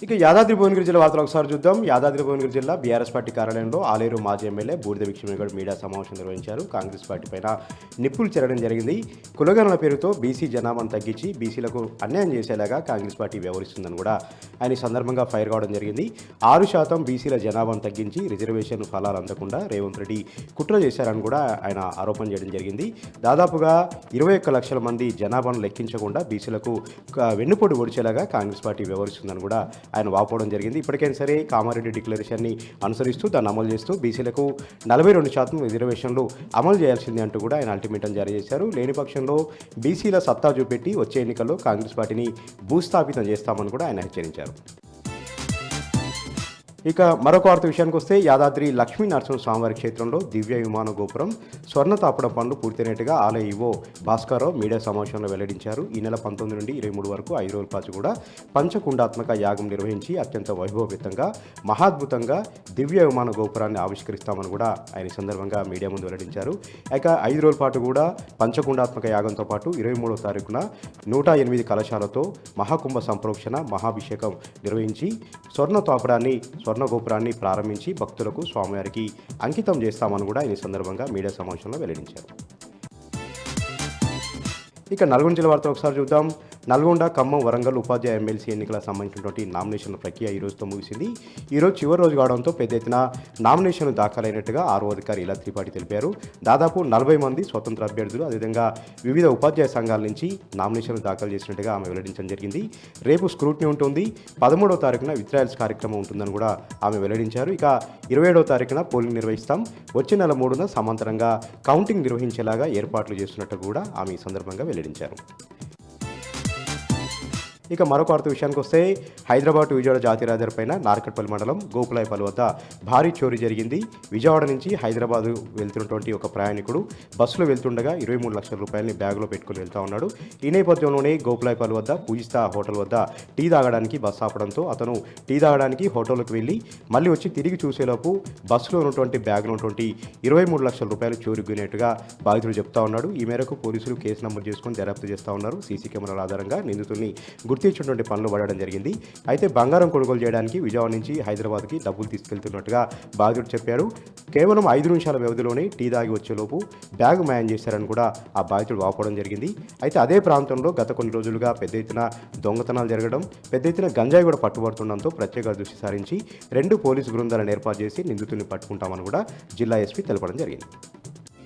ఇక యాదాద్రి భువనగిరి జిల్లా వార్తలు ఒకసారి చూద్దాం. యాదాద్రి భువనగిరి జిల్లా బీఆర్ఎస్ పార్టీ కార్యాలయంలో ఆలేరు మాజీ ఎమ్మెల్యే బూడిద విక్రమగౌడ్ మీడియా సమావేశం నిర్వహించారు. కాంగ్రెస్ పార్టీ పైన నిప్పులు చెరడం జరిగింది. కులగణన పేరుతో బీసీ జనాభాను తగ్గించి బీసీలకు అన్యాయం చేసేలాగా కాంగ్రెస్ పార్టీ వ్యవహరిస్తుందని కూడా ఆయన సందర్భంగా ఫైర్ కావడం జరిగింది. 6% బీసీల జనాభాను తగ్గించి రిజర్వేషన్ ఫలాలు అందకుండా రేవంత్ రెడ్డి కుట్ర చేశారని కూడా ఆయన ఆరోపణ చేయడం జరిగింది. దాదాపుగా 21 లక్షల మంది జనాభాను లెక్కించకుండా బీసీలకు వెన్నుపోటు ఒడిచేలాగా కాంగ్రెస్ పార్టీ వ్యవహరిస్తుందని కూడా ఆయన వాపోవడం జరిగింది. ఇప్పటికైనా సరే కామారెడ్డి డిక్లరేషన్ని అనుసరిస్తూ దాన్ని అమలు చేస్తూ బీసీలకు 42% రిజర్వేషన్లు అమలు చేయాల్సిందే అంటూ కూడా ఆయన అల్టిమేటం జారీ చేశారు. లేని పక్షంలో బీసీల సత్తా చూపెట్టి వచ్చే ఎన్నికల్లో కాంగ్రెస్ పార్టీని భూస్థాపితం చేస్తామని కూడా ఆయన హెచ్చరించారు. ఇక మరొక వార్త విషయానికి వస్తే యాదాద్రి లక్ష్మీ నరసింహస్వామివారి క్షేత్రంలో దివ్య విమాన గోపురం స్వర్ణ తాపడం పనులు పూర్తయినట్టుగా ఆలయ ఈవో భాస్కర్రావు మీడియా సమావేశంలో వెల్లడించారు. ఈ నెల 19 నుండి 23 వరకు 5 రోజుల పాటు కూడా పంచకుండాత్మక యాగం నిర్వహించి అత్యంత వైభవపేతంగా మహాద్భుతంగా దివ్య విమాన గోపురాన్ని ఆవిష్కరిస్తామని కూడా ఆయన సందర్భంగా మీడియా ముందు వెల్లడించారు. ఇక 5 రోజుల పాటు కూడా పంచకుండాత్మక యాగంతో పాటు 23వ తారీఖున 108 కలశాలతో మహాకుంభ సంప్రోక్షణ మహాభిషేకం నిర్వహించి స్వర్ణ గోపురాన్ని ప్రారంభించి భక్తులకు స్వామివారికి అంకితం చేస్తామని కూడా ఈ సందర్భంగా మీడియా సమావేశంలో వెల్లడించారు. ఇక నల్గొండ జిల్లా వార్తలు ఒకసారి చూద్దాం. నల్గొండ, ఖమ్మం, వరంగల్ ఉపాధ్యాయ ఎమ్మెల్సీ ఎన్నికలకు సంబంధించినటువంటి నామినేషన్ల ప్రక్రియ ఈ రోజుతో ముగిసింది. ఈరోజు చివరి రోజు కావడంతో పెద్ద ఎత్తున నామినేషన్లు దాఖలైనట్టుగా ఆర్ఓ అధికారి ఇలా త్రిపాఠి తెలిపారు. దాదాపు 40 మంది స్వతంత్ర అభ్యర్థులు అదేవిధంగా వివిధ ఉపాధ్యాయ సంఘాల నుంచి నామినేషన్లు దాఖలు చేసినట్టుగా ఆమె వెల్లడించడం జరిగింది. రేపు స్క్రూటినీ ఉంటుంది. 13వ తారీఖున విత్రాయల్స్ కార్యక్రమం ఉంటుందని కూడా ఆమె వెల్లడించారు. ఇక 27వ తారీఖున పోలింగ్ నిర్వహిస్తాం. వచ్చే నెల 3న సమాంతరంగా కౌంటింగ్ నిర్వహించేలాగా ఏర్పాట్లు చేస్తున్నట్టు కూడా ఆమె ఈ సందర్భంగా వెల్లడించారు. ఇక మరొక వార్త విషయానికి వస్తే హైదరాబాద్ విజయవాడ జాతీయ రహదారి పైన నార్కట్పల్లి మండలం గోకులాయపల్లి వద్ద భారీ చోరీ జరిగింది. విజయవాడ నుంచి హైదరాబాద్ వెళ్తున్నటువంటి ఒక ప్రయాణికుడు బస్సులో వెళ్తుండగా 23 లక్షల రూపాయలని బ్యాగులో పెట్టుకుని వెళ్తా ఉన్నాడు. ఈ నేపథ్యంలోనే గోకులాయపల్లి వద్ద పూజిస్తా హోటల్ వద్ద టీ తాగడానికి బస్సు ఆపడంతో అతను టీ తాగడానికి హోటల్కి వెళ్ళి మళ్ళీ వచ్చి తిరిగి చూసేలోపు బస్సులో ఉన్నటువంటి బ్యాగులో ఉన్నటువంటి 23 లక్షల రూపాయలు చోరీగునేట్టుగా బాధితుడు చెప్తా ఉన్నాడు. ఈ మేరకు పోలీసులు కేసు నమోదు చేసుకుని దర్యాప్తు చేస్తూ ఉన్నారు. సీసీ కెమెరాల ఆధారంగా నిందితుల్ని గుర్తించినటువంటి పనులు పడడం జరిగింది. అయితే బంగారం కొనుగోలు చేయడానికి విజయవాడ నుంచి హైదరాబాద్కి డబ్బులు తీసుకెళ్తున్నట్టుగా బాధితుడు చెప్పాడు. కేవలం 5 నిమిషాల వ్యవధిలోనే టీ దాగి వచ్చేలోపు బ్యాగు మాయం చేశారని కూడా ఆ బాధితుడు వాపోవడం జరిగింది. అయితే అదే ప్రాంతంలో గత కొన్ని రోజులుగా పెద్ద ఎత్తున దొంగతనాలు జరగడం, పెద్ద ఎత్తున గంజాయి కూడా పట్టుబడుతుండడంతో ప్రత్యేక దృష్టి సారించి 2 పోలీసు బృందాలను ఏర్పాటు చేసి నిందితుల్ని పట్టుకుంటామని కూడా జిల్లా ఎస్పీ తెలపడం జరిగింది.